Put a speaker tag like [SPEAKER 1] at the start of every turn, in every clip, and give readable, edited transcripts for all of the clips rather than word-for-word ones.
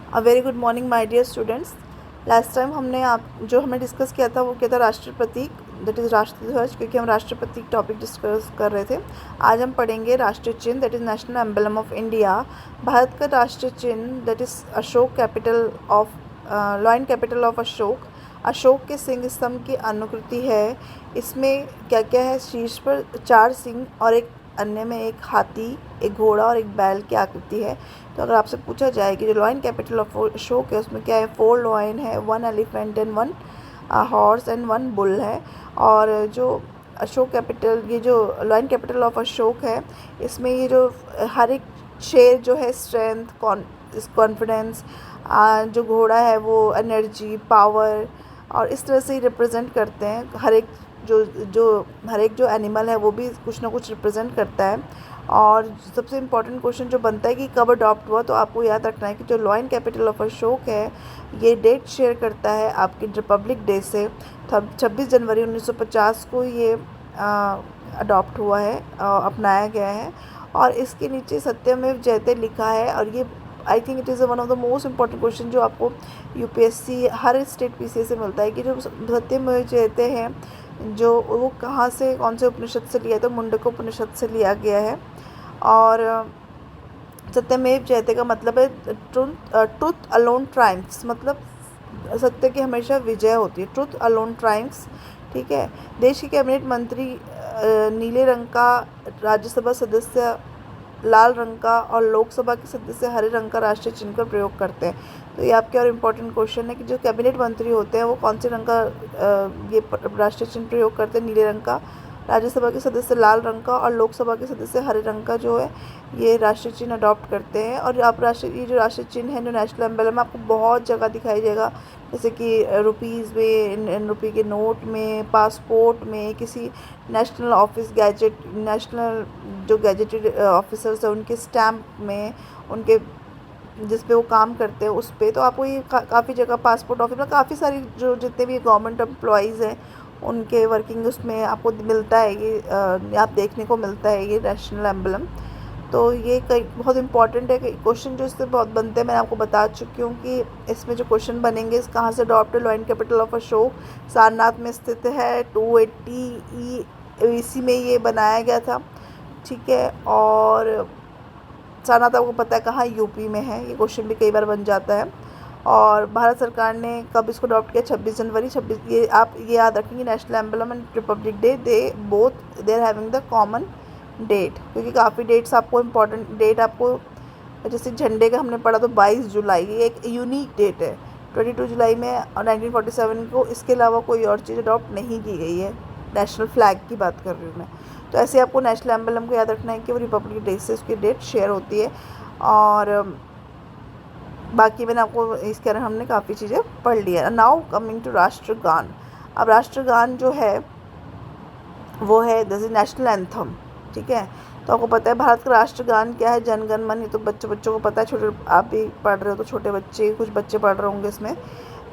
[SPEAKER 1] A very good morning my dear students. Last time हमें discuss किया था वो क्या था, राष्ट्र प्रतीक, दैट इज़ राष्ट्रीय ध्वज, क्योंकि हम राष्ट्र प्रतीक टॉपिक डिस्कस कर रहे थे। आज हम पढ़ेंगे राष्ट्रीय चिन्ह, that is national emblem of India. Bharat का राष्ट्रीय चिन्ह that is Ashok, capital of lion capital of Ashok. Ashok के सिंह स्तंभ की अनुकृति है। इसमें क्या क्या है, शीर्ष पर 4 सिंह और एक अन्य में एक हाथी, एक घोड़ा और एक बैल की आकृति है। तो अगर आपसे पूछा जाए कि जो लॉयन कैपिटल ऑफ अशोक है उसमें क्या है, 4 लॉयन है, 1 elephant and 1 horse and 1 bull है। और जो अशोक कैपिटल, ये जो लॉयन कैपिटल ऑफ अशोक है, इसमें ये जो हर एक शेर जो है स्ट्रेंथ, कॉन्फिडेंस, जो घोड़ा है वो एनर्जी, पावर, और इस तरह से ही रिप्रेजेंट करते हैं। जो जो हर एक जो एनिमल है वो भी कुछ ना कुछ रिप्रेजेंट करता है। और सबसे इम्पॉर्टेंट क्वेश्चन जो बनता है कि कब अडॉप्ट हुआ, तो आपको याद रखना है कि जो लॉयन कैपिटल ऑफ अशोक है ये डेट शेयर करता है आपकी रिपब्लिक डे से। तब 26 जनवरी 1950 को ये अडॉप्ट हुआ है, अपनाया गया है। और इसके नीचे सत्यमेव जयते लिखा है, और ये I think it is one of the most important question जो आपको यूपीएससी हर स्टेट पीसीएस से मिलता है कि जो सत्यमेव जयते हैं जो वो कहाँ से, कौन से उपनिषद से लिया है, तो मुंडक उपनिषद से लिया गया है। और सत्यमेव जयते का मतलब है ट्रुथ अलोन ट्राइम्फ्स, मतलब सत्य की हमेशा विजय होती है, ट्रुथ अलोन ट्राइम्फ्स। ठीक है। देश के कैबिनेट मंत्री नीले रंग का, राज्यसभा सदस्य लाल रंग का, और लोकसभा के सदस्य हरे रंग का राष्ट्रीय चिन्ह का प्रयोग करते हैं। तो ये आपके और इम्पोर्टेंट क्वेश्चन है कि जो कैबिनेट मंत्री होते हैं वो कौन से रंग का ये राष्ट्रीय चिन्ह प्रयोग करते हैं, नीले रंग का, राज्यसभा के सदस्य लाल रंग का, और लोकसभा के सदस्य हरे रंग का जो है ये राष्ट्रीय चिन्ह अडॉप्ट करते हैं। और आप ये जो राष्ट्रीय चिन्ह है, जो नेशनल एम्बलम, आपको बहुत जगह दिखाई देगा, जैसे कि रुपीज़ में, रुपये के नोट में, पासपोर्ट में, किसी नेशनल ऑफिस गैजेट, नेशनल जो गैजेटेड ऑफिसर्स हैं उनके स्टैम्प में, उनके जिस पे वो काम करते हैं उस पे। तो आपको ये काफ़ी जगह, पासपोर्ट ऑफिस में काफ़ी सारी जो जितने भी गवर्नमेंट एम्प्लॉयज़ हैं उनके वर्किंग उसमें आपको मिलता है ये, आप देखने को मिलता है ये नेशनल एम्बलम। तो ये कई बहुत इंपॉर्टेंट है कि क्वेश्चन जो इससे बहुत बनते हैं, मैंने आपको बता चुकी हूँ कि इसमें जो क्वेश्चन बनेंगे, इस कहाँ से adopt lion capital of Ashok, Sarnath में स्थित है, 280 ईस्वी में ये बनाया गया था। ठीक है। और सारनाथ आपको पता है कहाँ, यूपी में है, ये क्वेश्चन भी कई बार बन जाता है। और भारत सरकार ने कब इसको अडॉप्ट किया, 26 जनवरी 26, ये आप ये याद रखेंगे, national emblem and republic day, they are having the common date, क्योंकि काफ़ी डेट्स आपको इम्पॉर्टेंट डेट आपको, जैसे झंडे का हमने पढ़ा तो 22 जुलाई, ये एक यूनिक डेट है। 22 जुलाई में 1947 को इसके अलावा कोई और चीज़ अडॉप्ट नहीं की गई है, नेशनल फ्लैग की बात कर रही हूँ मैं। तो ऐसे आपको नेशनल एम्बलम को याद रखना है कि वो रिपब्लिक डे से उसकी डेट शेयर होती है। और बाकी मैंने आपको इसके अंदर हमने काफ़ी चीज़ें पढ़ ली है। नाउ कमिंग टू राष्ट्रगान। अब राष्ट्रगान जो है वो है जैसे नेशनल एंथम। ठीक है। तो आपको पता है भारत का राष्ट्रगान क्या है, जनगण मन, ये तो बच्चों को पता है, छोटे आप भी पढ़ रहे हो तो छोटे बच्चे, कुछ बच्चे पढ़ रहे होंगे इसमें।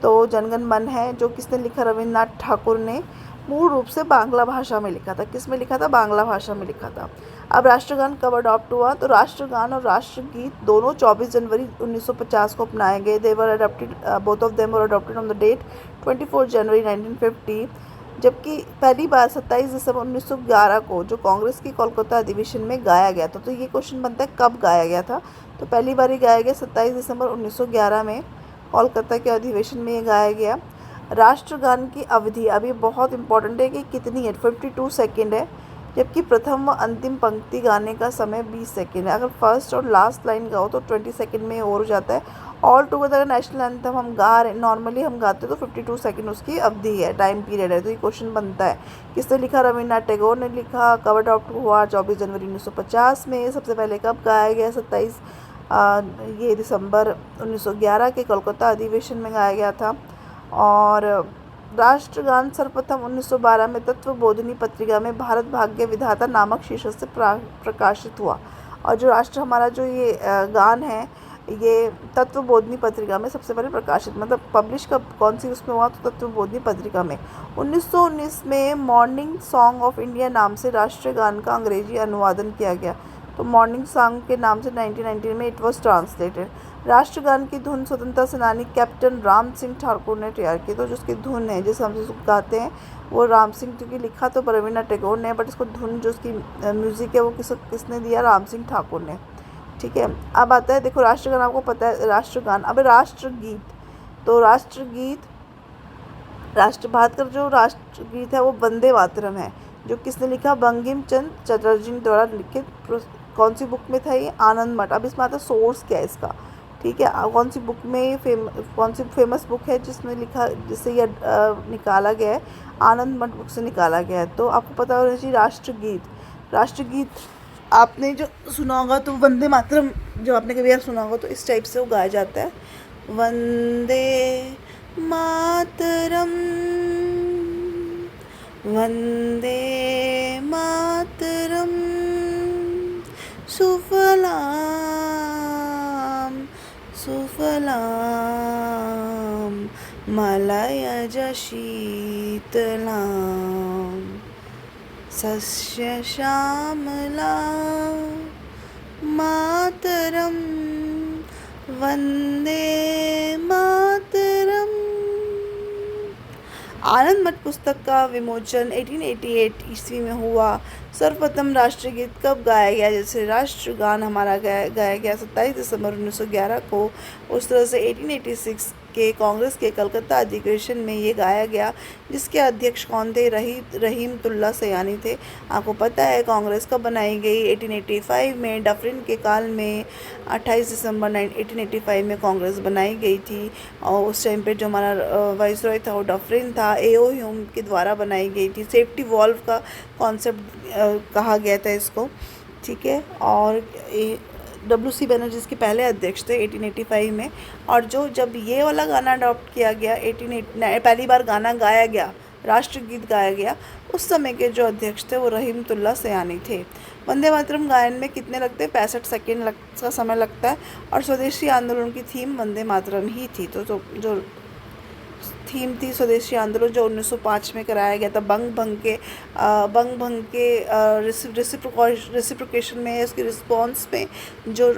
[SPEAKER 1] तो जनगण मन है जो किसने लिखा, रविन्द्रनाथ ठाकुर ने, मूल रूप से बांग्ला भाषा में लिखा था। किस में लिखा था, बांग्ला भाषा में लिखा था। अब राष्ट्रगान कब अडॉप्ट हुआ, तो राष्ट्रगान और राष्ट्रगीत दोनों 24 जनवरी 1950 को अपनाए गए। They were adopted, both of them were adopted on the date 24 January 1950। जबकि पहली बार 27 दिसंबर 1911 को जो कांग्रेस की कोलकाता अधिवेशन में गाया गया था। तो ये क्वेश्चन बनता है कब गाया गया था, तो पहली बार ही गाया गया 27 दिसंबर 1911 में, कोलकाता के अधिवेशन में ये गाया गया। राष्ट्रगान की अवधि अभी बहुत इंपॉर्टेंट है कि कितनी है, 52 सेकेंड है, जबकि प्रथम व अंतिम पंक्ति गाने का समय 20 सेकेंड है। अगर फर्स्ट और लास्ट लाइन गाओ तो 20 सेकेंड में और हो जाता है। ऑल टुगेदर नेशनल एंथम हम गा रहे, नॉर्मली हम गाते तो 52 सेकेंड उसकी अवधि है, टाइम पीरियड है। तो ये क्वेश्चन बनता है किसने लिखा, रविन्द्रनाथ टैगोर ने लिखा। कब अडॉप्ट हुआ, 24 जनवरी 1950 में। सबसे पहले कब गाया गया, 27 ये दिसंबर 1911 के कोलकाता अधिवेशन में गाया गया था। और राष्ट्रगान सर्वप्रथम 1912 में तत्वबोधिनी पत्रिका में भारत भाग्य विधाता नामक शीर्षक से प्रकाशित हुआ। और जो राष्ट्र हमारा जो ये गान है ये तत्वबोधिनी पत्रिका में सबसे पहले प्रकाशित, मतलब पब्लिश कब, कौन सी उसमें हुआ, तो तत्वबोधिनी पत्रिका में। 1919 में मॉर्निंग सॉन्ग ऑफ इंडिया नाम से राष्ट्रीय गान का अंग्रेजी अनुवादन किया गया। तो मॉर्निंग सॉन्ग के नाम से 1919 में इट वॉज ट्रांसलेटेड। राष्ट्रगान की धुन स्वतंत्रता सेनानी कैप्टन राम सिंह ठाकुर ने तैयार की। तो जो उसकी धुन है जिसे हम इसको गाते हैं वो राम सिंह, क्योंकि लिखा तो रविन्द्रनाथ टैगोर ने, बट इसको धुन जो उसकी म्यूज़िक है वो किसने दिया, राम सिंह ठाकुर ने। ठीक है, अब आता है देखो राष्ट्रगान, आपको पता है राष्ट्रगान। अब राष्ट्रगीत, तो राष्ट्रगीत, भारत का जो राष्ट्रगीत है वो वंदे मातरम है, जो किसने लिखा, बंकिम चंद्र चटर्जी द्वारा लिखित। कौन सी बुक में था ये, आनंद मठ। अब इसमें आता है सोर्स क्या है इसका, ठीक है, कौन सी बुक में कौन सी फेमस बुक है जिसमें लिखा, जिससे ये निकाला गया है, आनंद मठ बुक से निकाला गया है। तो आपको पता होना चाहिए राष्ट्रगीत आपने जो सुना होगा तो वंदे मातरम, जो आपने कभी सुना होगा तो इस टाइप से वो गाया जाता है, वंदे मातरम वंदे मातरम सुफलाम सुफलाम मलयज शीतलाम सस्य श्यामलां मातरम वंदे मातरम। आनंद मठ पुस्तक का विमोचन 1888 ईस्वी में हुआ। सर्वप्रथम राष्ट्रगीत कब गाया गया, जैसे राष्ट्रगान हमारा गाया गया 27 दिसंबर 1911 को। उस तरह से 1886 के कांग्रेस के कलकत्ता अधिवेशन में ये गाया गया, जिसके अध्यक्ष कौन थे, रहीमतुल्ला सयानी थे। आपको पता है कांग्रेस कब बनाई गई, 1885 में, डफरिन के काल में 28 दिसंबर 1885 में कांग्रेस बनाई गई थी। और उस टाइम पे जो हमारा वाइसरॉय था वो डफरिन था, A.O. ह्यूम के द्वारा बनाई गई थी। सेफ्टी वॉल्व का कॉन्सेप्ट कहा गया था इसको, ठीक है। और W.C. बनर्जी इसके पहले अध्यक्ष थे 1885 में। और जब ये वाला गाना अडॉप्ट किया गया, पहली बार गाना गाया गया, राष्ट्रगीत गाया गया, उस समय के जो अध्यक्ष थे वो रहीमतुल्ला सयानी थे। वंदे मातरम गायन में कितने लगते हैं, 65 सेकेंड का समय लगता है। और स्वदेशी आंदोलन की थीम वंदे मातरम ही थी। तो जो थीम थी स्वदेशी आंदोलन, जो 1905 में कराया गया था, बंग भंग के रेसिप्रोकेशन में, उसके रिस्पॉन्स में जो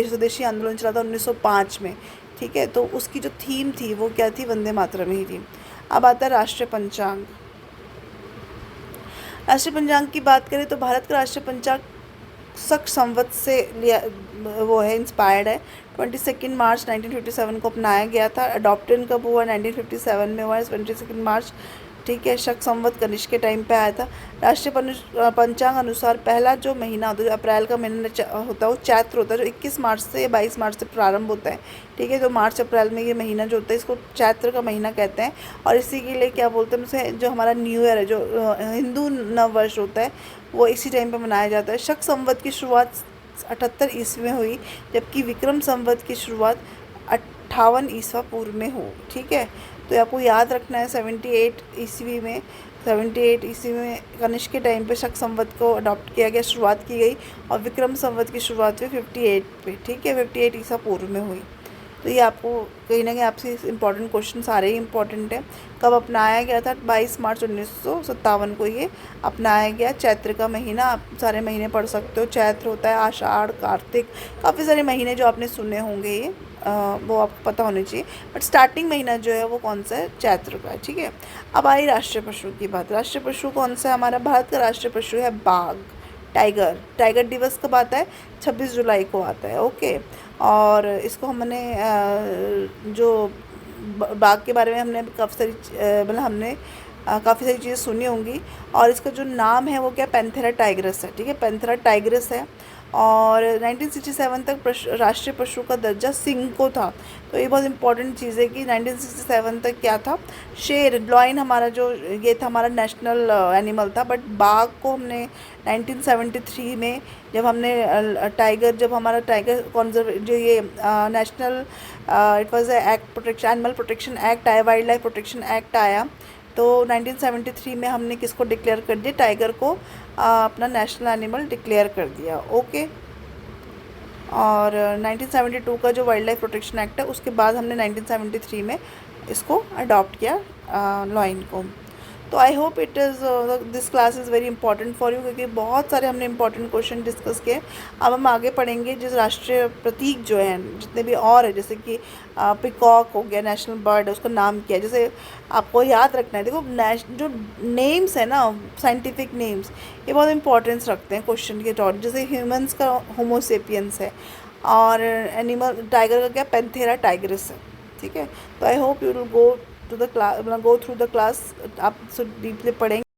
[SPEAKER 1] स्वदेशी आंदोलन चला था 1905 में, ठीक है। तो उसकी जो थीम थी वो क्या थी, वंदे मातरम ही थी। अब आता है राष्ट्रीय पंचांग। राष्ट्रीय पंचांग की बात करें तो भारत का राष्ट्रीय पंचांग शक संवत से लिया, वो है, इंस्पायर्ड है। 22 मार्च 1957 को अपनाया गया था। अडॉप्टेड कब हुआ, 1957 में हुआ, 22 मार्च, ठीक है। शक संवत कनिष्क के टाइम पे आया था। राष्ट्रीय पंचांग अनुसार पहला जो महीना होता है, जो अप्रैल का महीना होता है, वो चैत्र होता है, जो 21 मार्च से 22 मार्च से प्रारंभ होता है, ठीक है। तो मार्च अप्रैल में ये महीना जो होता है इसको चैत्र का महीना कहते हैं। और इसी के लिए क्या बोलते हैं उसे, जो हमारा न्यू ईयर है, जो हिंदू नव वर्ष होता है, वो इसी टाइम पे मनाया जाता है। शक संवत की शुरुआत 78 ईस्वी में हुई, जबकि विक्रम संवत की शुरुआत 58 ईसा पूर्व में हो, ठीक है। तो आपको याद रखना है 78 ईस्वी में कनिष्क के टाइम पे शक संवत को अडॉप्ट किया गया, शुरुआत की गई। और विक्रम संवत की शुरुआत हुई 58 पे, ठीक है, 58 ईसा पूर्व में हुई। तो ये आपको कहीं ना कहीं आपसे इंपॉर्टेंट क्वेश्चन सारे ही इंपॉर्टेंट हैं। कब अपनाया गया था, 22 मार्च 1957 को ये अपनाया गया। चैत्र का महीना, आप सारे महीने पढ़ सकते हो, चैत्र होता है, आषाढ़, कार्तिक, काफ़ी सारे महीने जो आपने सुने होंगे ये वो आपको पता होने चाहिए। बट स्टार्टिंग महीना जो है वो कौन सा है, चैत्र का है, ठीक है। अब आई राष्ट्रीय पशु की बात। राष्ट्रीय पशु कौन सा है, हमारा भारत का राष्ट्रीय पशु है बाघ, टाइगर दिवस कब आता है, 26 जुलाई को आता है, ओके। और इसको हमने जो बाघ के बारे में हमने काफ़ी सारी काफ़ी सारी चीज़ें सुनी होंगी। और इसका जो नाम है वो क्या, पैंथेरा टाइग्रस है, ठीक है, पैंथेरा टाइग्रस है। और 1967 तक राष्ट्रीय पशु का दर्जा सिंह को था। तो ये बहुत इंपॉर्टेंट चीज़ है कि 1967 तक क्या था, शेर, लॉयन हमारा जो ये था हमारा नेशनल एनिमल था। बट बाघ को हमने 1973 में जब हमारा टाइगर कॉन्जर्व जो ये national it was act protection, animal protection act आया, वाइल्ड लाइफ प्रोटेक्शन एक्ट आया, तो 1973 में हमने किसको डिक्लेयर कर दिया, टाइगर को अपना नेशनल एनिमल डिक्लेयर कर दिया, ओके। और 1972 का जो वाइल्ड लाइफ प्रोटेक्शन एक्ट है उसके बाद हमने 1973 में इसको अडॉप्ट किया लॉयन को। तो I hope it is this class is very important for you, क्योंकि बहुत सारे हमने इंपॉर्टेंट क्वेश्चन डिस्कस किए। अब हम आगे पढ़ेंगे जिस राष्ट्रीय प्रतीक जो हैं जितने भी और है, जैसे कि पिकॉक हो गया, नेशनल बर्ड है, उसका नाम क्या है। जैसे आपको याद रखना है, देखो जो नेम्स है ना, साइंटिफिक नेम्स, ये बहुत इंपॉर्टेंस रखते हैं क्वेश्चन के तौर। जैसे ह्यूमंस का होमोसेपियंस है, और एनिमल टाइगर का क्या, पैंथेरा टाइग्रिस है। ठीक है, तो I hope you will go to the class, go through the class, आप डीपली पढ़ेंगे।